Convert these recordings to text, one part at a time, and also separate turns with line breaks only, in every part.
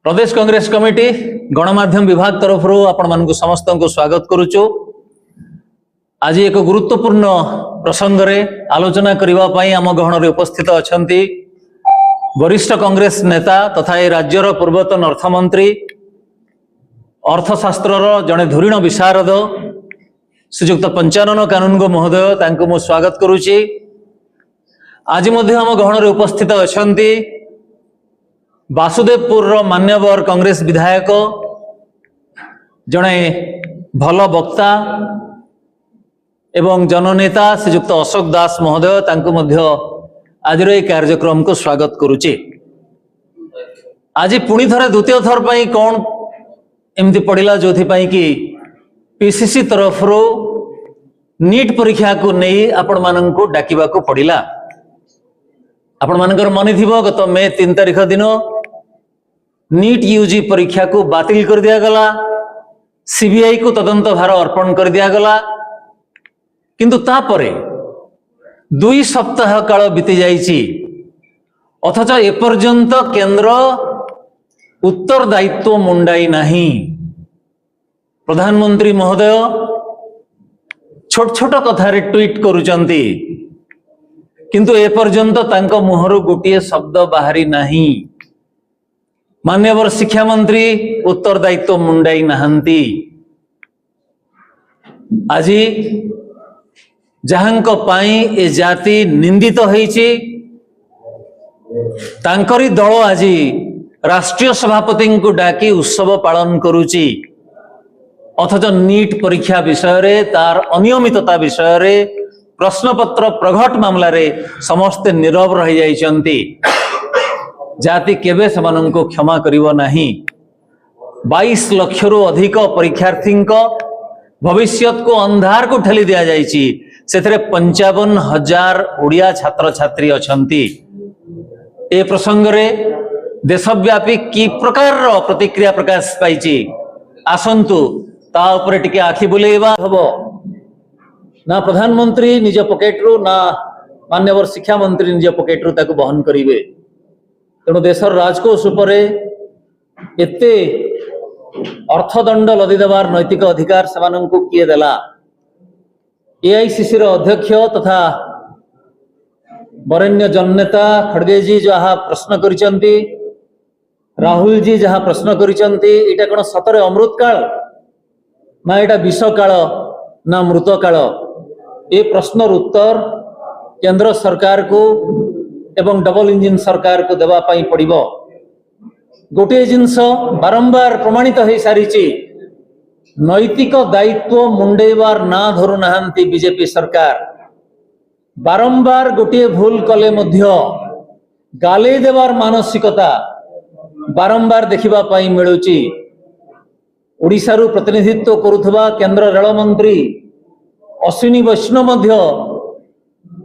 प्रदेश Congress committee गणमाध्यम विभाग तरफ आपण मानक समस्त को स्वागत करुचु। आज एक गुरुत्वपूर्ण प्रसंग रे आलोचना करने आम गहन रे उपस्थित अछंती वरिष्ठ कांग्रेस नेता तथा ए राज्यर पूर्वतन अर्थमंत्री अर्थशास्त्र जड़े धुरीण विशारद श्रीजुक्त पंचानन कानूनगो महोदय तांको मु स्वागत करुची। आज मध्य आम गहन रे उपस्थित अछंती वासुदेवपुर मान्यवर कांग्रेस विधायक जड़े भल वक्ता एवं जननेता श्रीजुक्त अशोक दास महोदय तांको मध्य आज कार्यक्रम को स्वागत करुचे। आज पुणी थरे द्वितीय थर पाई कौन एमती पड़िला जो कि पीसीसी तरफ नीट परीक्षा को नहीं आपण माननकु डाकिबा को पड़िला। आपण मानकर मने थिबो गत मे 3 तारिख दिन नीट यूजी परीक्षा को बातिल कर दिया गला, सीबीआई को तदंत भार अर्पण कर दिया गला। किंतु तापरे 2 सप्ताह काल बीती जाइछि अथच एपर्यंत केंद्र उत्तरदायित्व मुंडाई नहीं। प्रधानमंत्री महोदय छोट छोट कथारे ट्वीट करुचंती किंतु एपर्यंत तांको मुहरु गोटिए शब्द बाहरी नहीं। मान्यवर शिक्षा मंत्री उत्तरदायित्व मुंडाई नहांती। आज जहांको पाई ए जाति निंदित होईची तांकरी दल आज राष्ट्रीय सभापति को डाकी उत्सव पालन करुची अथच नीट परीक्षा विषय रे तार अनियमितता विषय रे प्रश्नपत्र प्रघट मामला रे समस्ते नीरव रही जाइछंती। जाति केबे समानंको क्षमा करिवो नाही। 22 लाख रु अधिक परीक्षार्थी भविष्यत को अंधार को ठेली दिया जाइछि। सेथरे 55,000 ओडिया छात्र छात्री अछंती। ए प्रसंग रे देशव्यापी की प्रकार प्रतिक्रिया प्रकाश पाइछि आसंतु ता उपरे टिके आखि बुलेइबा हबो। ना प्रधानमंत्री निज पॉकेट रु ना मान्यवर शिक्षा मंत्री निज पॉकेट रु ताको बहन करिवे। तेणु देशर राजकोष उपरे एते अर्थदंड लदी देवार नैतिक अधिकार सेमानंकु किए देला। एआईसीसी रो अध्यक्ष तथा वरेण्य जननेता खड़गे जी जहाँ प्रश्न करिसंती, राहुल जी जहाँ प्रश्न करिसंती, एटा कोन सतरे अमृत काल ना एटा विष काल ना मृत काल? ए प्रश्नर उत्तर केंद्र सरकार को एवं डबल इंजिन सरकार को देवा पाई पड़िबो। गोटे जिनस बारंबार प्रमाणित हो सारी नैतिक दायित्व मुंडेबार ना धरु नाहांती बीजेपी सरकार। बारंबार गोटे भूल कले मध्य गाले देवार मानसिकता बारंबार देखिबा पाई मिलुची। ओडिशा रु प्रतिनिधित्व करुथबा केंद्र रेल मंत्री अश्विनी वैष्णव मध्य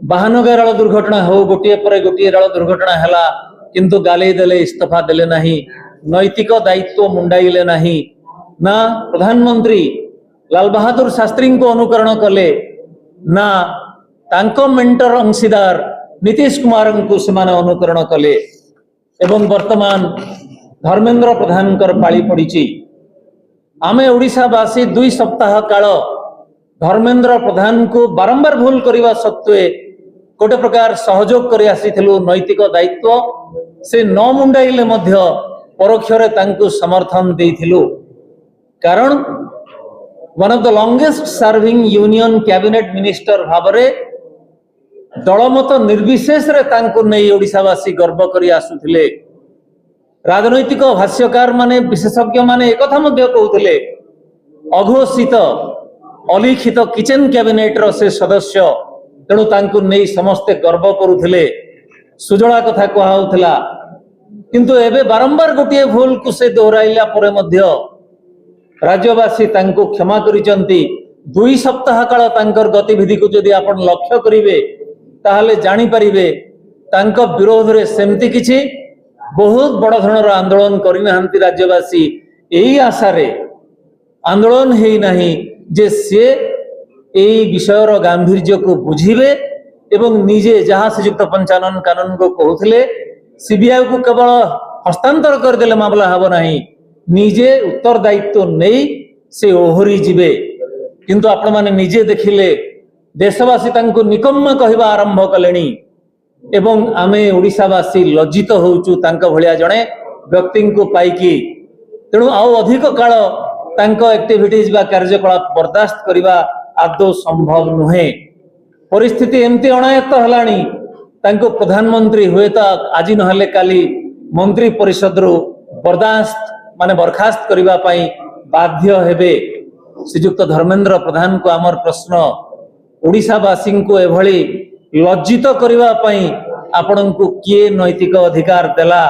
बाहानगा रेल दुर्घटना हो गोटे पर गोटे रेल दुर्घटना हैला किंतु गाले देले, इस्तीफा देले नहीं, नैतिक दायित्व मुंडाइले नहीं। ना प्रधानमंत्री लाल बहादुर शास्त्री को अनुकरण कले ना तांको मेंटर अंशीदार नीतीश कुमार को सेमाने अनुकरण कले। एवं वर्तमान धर्मेंद्र प्रधान कर पाली पड़ी। आमे ओडिशावासी 2 सप्ताह काल धर्मेंद्र प्रधान को बारंबार भूल करने सत्वे गोटे प्रकार सहयोग कर आसीथिलु। नैतिक दायित्व से न मुंडाइले मध्य परोक्षरे तांको समर्थन देइथिलु। कारण one of the longest serving union cabinet minister भावरे दलमत निर्विशेष रे तांको नै ओडिशावासी गर्व करी आसुथिले। राजनैतिक भाष्यकार माने विशेषज्ञ माने एकथा मध्य कहउथिले अघोषित अलिखित किचन कैबिनेट रो से सदस्य, तेणु तांको नै समस्ते गर्व करुथिले। सुजला कथा कहउथिला किंतु एबे बारंबार गोटे भूल को से दोहराइला परे मध्य राज्यवासी तांको क्षमा करिसंती। 2 सप्ताह काल तांकर गतिविधि को यदि आपण लक्ष्य करिवे ताहले जानि परिबे तांको विरोध रे सेमति किछि बहुत बड़ धरणर आंदोलन करिनाहंती राज्यवासी। एही आशा रे आंदोलन हेई नाही जे से एही विषयर गांभीर्य को बुझिबे एवं निजे जहाँ श्रीजुक्त पंचानन कानून को कहते सीबीआई को केवल हस्तांतर करदेले मामला हब नहीं निजे उत्तरदायित्व नहीं से ओहरी जीवे किंतु आपण माने निजे देखिले देशवासी तांको निकम्म कहवा आरंभ कलेनी एवं आमे ओडिशावासी लज्जित होउचु तांको भलिया जणे व्यक्ति को पाइकी तेणु आउ अधिक काल तांको एक्टिविटीज बा कार्यकलाप बर्दाश्त करवा आदौ संभव नुहे परिस्थिति एमती अनायत्त हलानी तांको प्रधानमंत्री हुए तो आज नहले काली मंत्री परिषद रु बर्दाश्त माने बरखास्त करबा पई बाध्य हेबे। श्रीजुक्त धर्मेंद्र प्रधान को आमर प्रश्न ओडिशावासी को एभली लज्जित करबा पई आपनकु किए नैतिक अधिकार देला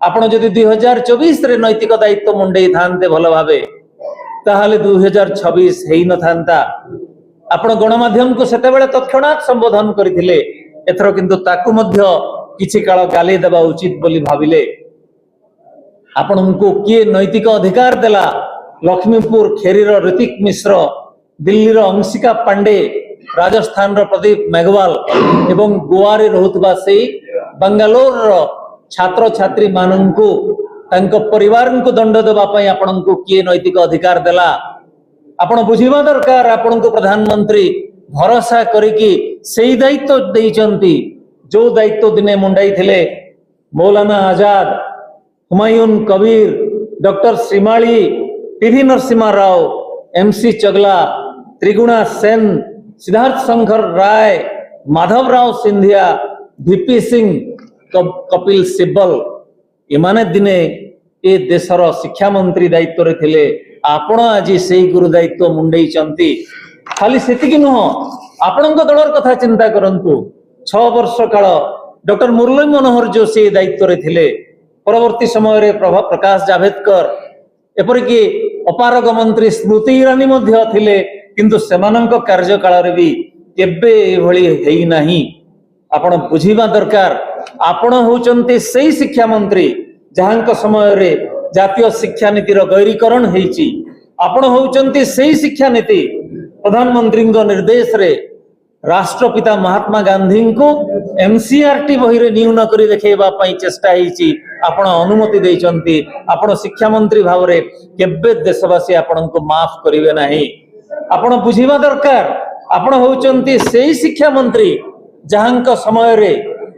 आपण जदि 2024 रे नैतिक दायित्व मुंडेई थांते भल भावे ताहाले 2026 हेई न थांता आपण गणमाध्यम को सेते बेले तत्क्षणात संबोधन करथिले एथरो किंतु ताकु मध्य किछि काल गाली देबा उचित बोली भाबिले आपनको किए नैतिक अधिकार देला लक्ष्मीपुर खेरीर ऋतिक मिश्र दिल्ली रो अंशिका पांडे राजस्थान रो प्रदीप मेघवाल एवं गोवा रे रहुतबा सेई बेंगलोर रो छात्र छात्री माननकु तांको परिवार को दंड देबा पई आपनको किए नैतिक अधिकार देला आपण बुझिबा दरकार आपनको प्रधानमंत्री भरोसा करिकी सेई दायित्व देइचंती जो दायित्व दिने मुंडाई थिले Maulana Azad Humayun Kabir doctor Shrimali TV Narasimha Rao MC Chagla Triguna Sen Siddhartha Shankar Ray Madhav Rao Scindia VP Singh Kapil Sibal एमाने दिने ए देशर शिक्षा मंत्री दायित्व रे थिले आपण आज से गुरु दायित्व मुंडई चंती खाली सेतिकी नुह आपणक दलर कथा चिंता करंतु 6 वर्ष काल डॉक्टर मुरली मनोहर जोशी दायित्व रे थिले परवर्ती समय रे प्रकाश जावड़ेकर एपरिकी अपारग मंत्री स्मृति ईरानी मध्य थिले किंतु सेमानंक कार्यकाल रे भी केबे एभली हेई नाही आपण बुझिबा दरकार आपण होचंती सेई शिक्षा मंत्री जहांक समय रे जातीय शिक्षा नीतिर गैरीकरण हेची आपण होचंती सेई शिक्षा नीति प्रधानमंत्री निर्देश रे राष्ट्रपिता महात्मा गांधी को एमसीआरटी बही रे न्यून करी देखेबा पई चेष्टा हेची आपण अनुमति देइचंती आपण शिक्षा मंत्री भाव रे केबे देशवासी आपण को माफ करिवे नाही आपण बुझिबा दरकार आपण होचंती सेई शिक्षा मंत्री जहांक समय रे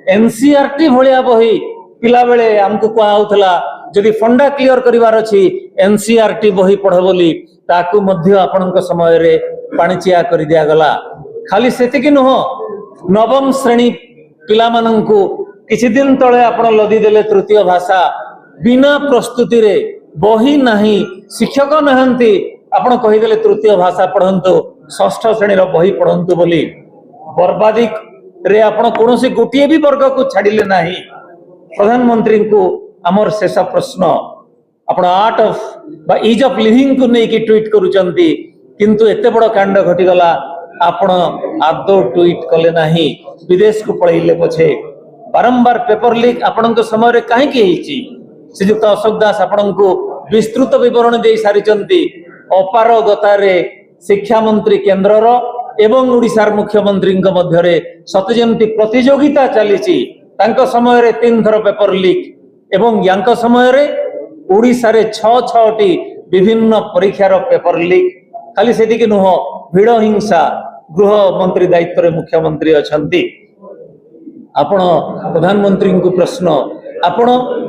एनसीआरटी भलिया बही पिला बेले हमको कहा होतला जदि फंडा क्लियर करिवार अछि एनसीआरटी बही पढ बोली ताकू मध्य आपनक समय रे पाणिचिया करि दिया गला खाली सेतिकी नुह नवम श्रेणी पिला माननकु किछि दिन तळे आपण लदी देले तृतीय भाषा बिना प्रस्तुति रे बही नाही शिक्षक नहंती आपण कहि देले तृतीय भाषा पढंतु षष्ठ श्रेणी रो बही पढंतु बोली बर्बादी रे आपण कोनोसी गोटिए भी वर्ग को छाडिले नाही प्रधानमंत्री को आमर शेष प्रश्न आपण आर्ट ऑफ बा इज ऑफ लिविंग को नहीं कि ट्वीट करूचंती किंतु एते बड़ कांड घटी गला आपण आदो ट्वीट कले नाही विदेश को पळैले पछे बारंबार पेपर लीक आपण को समय रे काहे की हेची श्रीयुक्त अशोक दास आपण को विस्तृत विवरण दे सारिचंती अपारगता रे शिक्षा मंत्री केंद्र रो एवं ओडिशार मुख्यमंत्री मध्य रे सते जेमती प्रतियोगिता चलीची तांको समय रे 3 थर पेपर लीक एवं यांक समय रे ओडिशा रे 6-6टी विभिन्न परीक्षार पेपर लीक खाली सेदिके नुह भिड़ हिंसा गृह मंत्री दायित्व रे मुख्यमंत्री अछंती आपण प्रधानमंत्री को प्रश्न आपण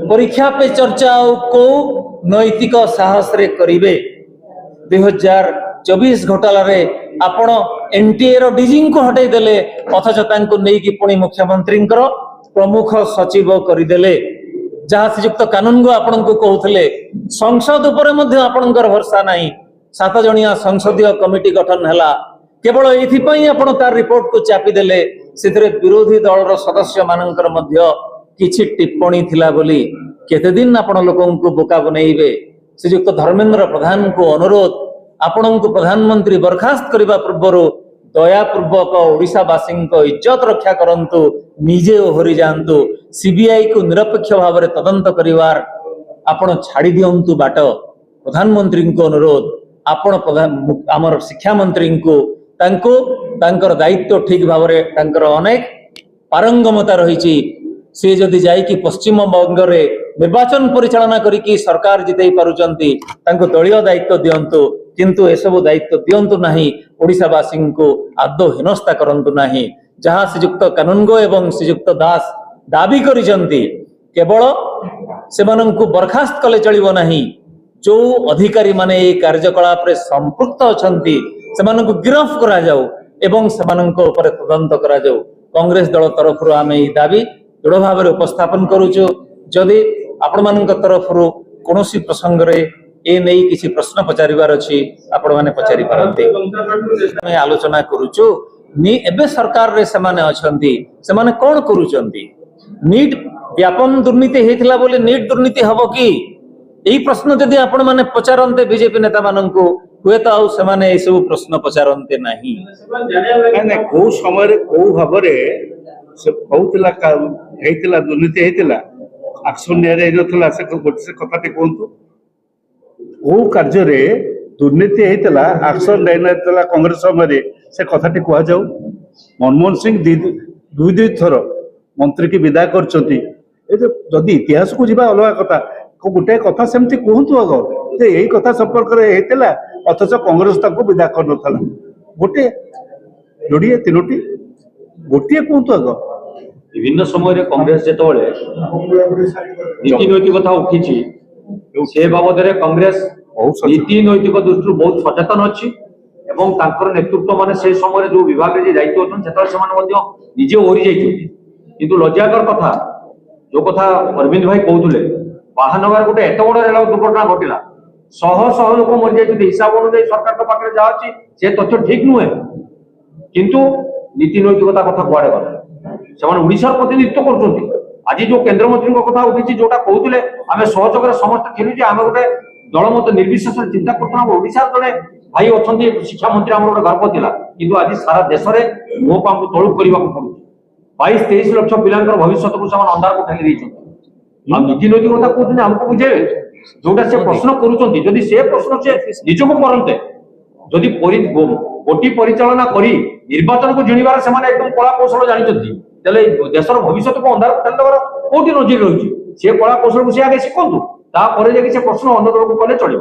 परीक्षा पे चर्चा को नैतिक साहस रे करिवे 2024 घोटाला रे आपण एनटीए रो डीजी को हटाई देले अथच तांको नै कि पुणी मुख्यमंत्री प्रमुख सचिव करदेले जहाँ श्रीयुक्त कानून को आपण को कहते संसद उपरे मध्य आपणकर भरसा नहीं 7 जणिया संसदीय कमिटी गठन हैला केवल एथिपई आपण तार रिपोर्ट को चापी देले सिथरे विरोधी दल रो सदस्य मानकर मध्य किछि टिप्पणी थिला बोली केते दिन आपण लोकन को बोका बनेइबे श्रीयुक्त धर्मेंद्र प्रधान को अनुरोध आपण को प्रधानमंत्री बर्खास्त करबा पूर्व दया पूर्वक ओडिशावासी इज्जत रक्षा करंतु निजे ओहरी जानतु सीबीआई को निरपेक्ष भाव में तदंत करिवार आपण छाड़ी दियंतु बाट प्रधानमंत्री को अनुरोध आपण प्रधान आमर शिक्षा मंत्री को तांको तांकर दायित्व ठीक भाव में तांकर अनेक पारंगमता रही सी जदि जाई कि पश्चिम बंग रे निर्वाचन परिचालना करिकी सरकार जितै पारुचंती तांको दलीय दायित्व दियंतु किंतु एसबु दायित्व दियंतु नाही ओडिशावासी को आदौ हिनस्ता करंतु नाही जहां श्रीयुक्त कानूनगो एवं श्रीयुक्त दास दाबी करिसंती केवल सेमानंकु बरखास्त कले चलिबो नाही जो अधिकारी माने ए कार्यकलाप रे संपृक्त अछंती सेमानंकु गिरफ्त करा जाऊ एवं सेमानंको ऊपर तदंत करा जाऊ कांग्रेस दल तरफ आमे ई दाबी दृढ़ भाव में उपस्थापन करूछु जदि आपण मानक तरफ कोनोसी प्रसंग रे ए नहीं किसी प्रश्न पचारिबार अछि आपण माने पचारि पारंते मैं आलोचना करूछु नी एबे सरकार रे समाने अछंती समाने कोन करूचंती नीट व्यापन दुर्नीति हेतिला बोले नीट दुर्नीति हबो की एही प्रश्न जदि आपण माने पचारंते बीजेपी नेता माननकु हुए तो आउ समाने ए सब प्रश्न पचारंते नाही
नै को समय रे को भाबरे से कहउतला हेतिला दुर्नीति हेतिला एक्शन निया नथिला से कथाटी कहतु को कार्य रे दुर्नीति हेतिला एक्शन नथिला कांग्रेस समय से कथाटी कह जाऊ मनमोहन सिंह दुई थर मंत्री की विदा करछंती जदि इतिहास को जीवा अलग कथा गोटे कथा सेमती कहतु अग जे यही कथा संपर्क रे हेतिला अथच कांग्रेस ताको विदा कर नथला गोटे जोड़िए तीनोटी गोटे कहतु अग
विभिन्न समय कांग्रेस जेतबळे नीति नैतिकता उठिछि से बाबद रे कांग्रेस नीति नैतिक दृष्टि बहुत सचेतन अछि एवं तांकर नेतृत्व माने से समय जो विभाग रे दायित्व अछन सेतबळे समान मध्ये निजे ओरी जाइछथि किंतु लज्जाकर कथा जो कथा अरविंद भाई कहउतले बाहानगर गोटे एत बड़ रेल दुर्घटना घटिला शह शह लोक मर जाइछथि हिसाब अनुसार सरकार के पाखरे जा अछि से तथ्य ठीक नुहे किंतु नीति नैतिकता कथा कुआडे गला ସେମାନେ ओडिशार प्रतिनिधित्व କରୁଛନ୍ତି आज जो केंद्र मंत्री कथा उठी जोटा कहते आम सहयोग समस्त खेलु आम गोटे दल मत निर्विशेष चिंता करता ओडिशार जड़े भाई अच्छा शिक्षा मंत्री आम गोटे गर्व था कि आज सारा देश में मुह को तलुक करने पड़ू 22-23 लक्ष पिला भविष्य को अंधार को ठेली नीति नैतिकता कहते आमको बुझे जोटा से प्रश्न करुँच से प्रश्न से निजक करते जदि गोटी परिचालना करी निर्वाचन को जिणवार से एकदम कला कौशल जानते देशर भविष्य को अंधार ठेलदेवर कौटी नजर रही से कला कौशल को सी आगे शिखु तापर से प्रश्न अन्य दल को कले चलो।